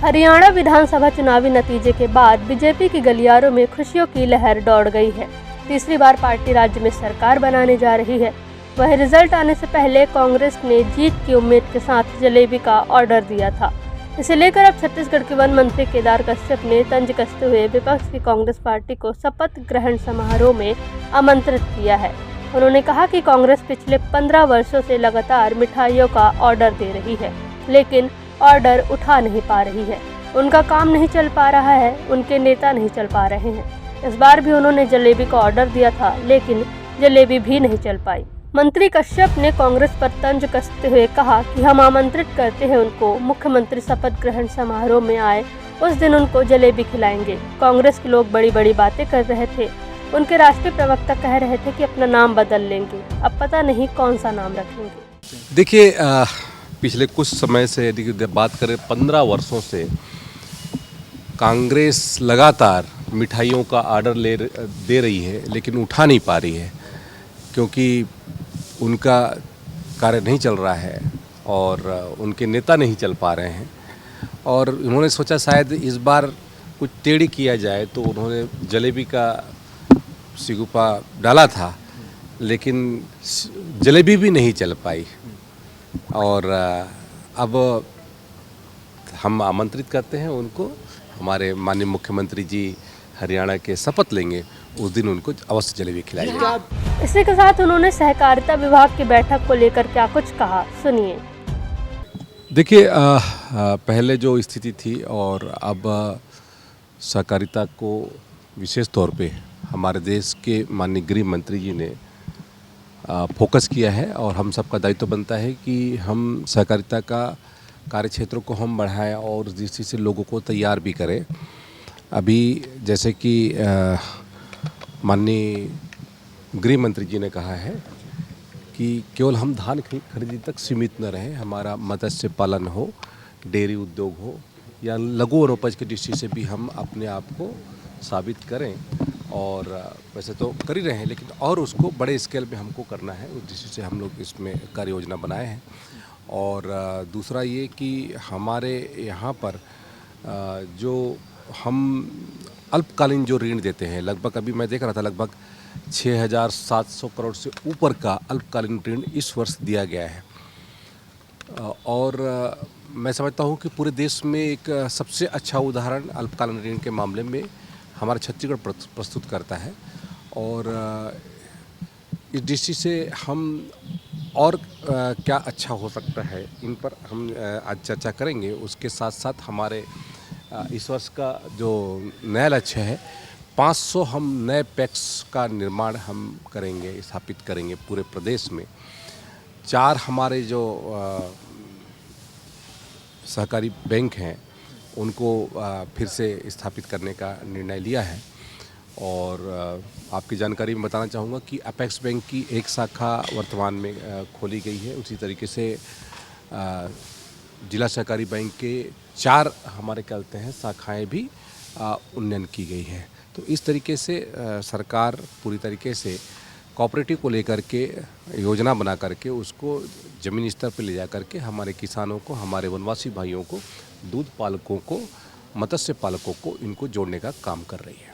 हरियाणा विधानसभा चुनावी नतीजे के बाद बीजेपी की गलियारों में खुशियों की लहर दौड़ गई है। तीसरी बार पार्टी राज्य में सरकार बनाने जा रही है। वह रिजल्ट आने से पहले कांग्रेस ने जीत की उम्मीद के साथ जलेबी का ऑर्डर दिया था। इसे लेकर अब छत्तीसगढ़ के वन मंत्री केदार कश्यप ने तंज कसते हुए विपक्ष की कांग्रेस पार्टी को शपथ ग्रहण समारोह में आमंत्रित किया है। उन्होंने कहा कि कांग्रेस पिछले 15 वर्षों से लगातार मिठाइयों का ऑर्डर दे रही है, लेकिन ऑर्डर उठा नहीं पा रही है। उनका काम नहीं चल पा रहा है, उनके नेता नहीं चल पा रहे हैं। इस बार भी उन्होंने जलेबी का ऑर्डर दिया था, लेकिन जलेबी भी नहीं चल पाई। मंत्री कश्यप ने कांग्रेस पर तंज कसते हुए कहा कि हम आमंत्रित करते हैं उनको, मुख्यमंत्री शपथ ग्रहण समारोह में आए उस दिन उनको जलेबी खिलाएंगे। कांग्रेस के लोग बड़ी बड़ी बातें कर रहे थे। उनके राष्ट्रीय प्रवक्ता कह रहे थे कि अपना नाम बदल लेंगे, अब पता नहीं कौन सा नाम रखेंगे। देखिए, पिछले कुछ समय से यदि बात करें 15 वर्षों से कांग्रेस लगातार मिठाइयों का ऑर्डर दे रही है, लेकिन उठा नहीं पा रही है क्योंकि उनका कार्य नहीं चल रहा है और उनके नेता नहीं चल पा रहे हैं। और उन्होंने सोचा शायद इस बार कुछ टेढ़ी किया जाए, तो उन्होंने जलेबी का सिगुपा डाला था, लेकिन जलेबी भी नहीं चल पाई। और अब हम आमंत्रित करते हैं उनको। हमारे माननीय मुख्यमंत्री जी हरियाणा के शपथ लेंगे, उस दिन उनको अवश्य जलेबी खिलाई जाएगी। इसी के साथ उन्होंने सहकारिता विभाग की बैठक को लेकर क्या कुछ कहा, सुनिए। देखिए, पहले जो स्थिति थी और अब सहकारिता को विशेष तौर पे हमारे देश के माननीय गृह मंत्री जी ने फोकस किया है और हम सबका दायित्व बनता है कि हम सहकारिता का कार्य क्षेत्रों को हम बढ़ाएं और जिस चीज़ से लोगों को तैयार भी करें। अभी जैसे कि माननीय गृह मंत्री जी ने कहा है कि केवल हम धान खरीदी तक सीमित न रहें, हमारा मत्स्य पालन हो, डेयरी उद्योग हो या लघु वनोपज की दृष्टि से भी हम अपने आप को साबित करें। और वैसे तो कर ही रहे हैं, लेकिन और उसको बड़े स्केल पे हमको करना है, उस दृष्टि से हम लोग इसमें कार्य योजना बनाए हैं। और दूसरा ये कि हमारे यहाँ पर जो हम अल्पकालीन जो ऋण देते हैं, लगभग अभी मैं देख रहा था लगभग 6,700 करोड़ से ऊपर का अल्पकालीन ऋण इस वर्ष दिया गया है। और मैं समझता हूँ कि पूरे देश में एक सबसे अच्छा उदाहरण अल्पकालीन ऋण के मामले में हमारा छत्तीसगढ़ प्रस्तुत करता है। और इस दृष्टि से हम और क्या अच्छा हो सकता है, इन पर हम आज चर्चा करेंगे। उसके साथ साथ हमारे इस वर्ष का जो नया लक्ष्य है, 500 हम नए पैक्स का निर्माण हम करेंगे, स्थापित करेंगे पूरे प्रदेश में। 4 हमारे जो सहकारी बैंक हैं उनको फिर से स्थापित करने का निर्णय लिया है। और आपकी जानकारी में बताना चाहूँगा कि अपेक्स बैंक की एक शाखा वर्तमान में खोली गई है। उसी तरीके से जिला सहकारी बैंक के 4 हमारे कहते हैं शाखाएं भी उन्नयन की गई है। तो इस तरीके से सरकार पूरी तरीके से कोऑपरेटिव को लेकर के योजना बना करके उसको ज़मीनी स्तर पर ले जा करके हमारे किसानों को, हमारे वनवासी भाइयों को, दूध पालकों को, मत्स्य पालकों को, इनको जोड़ने का काम कर रही है।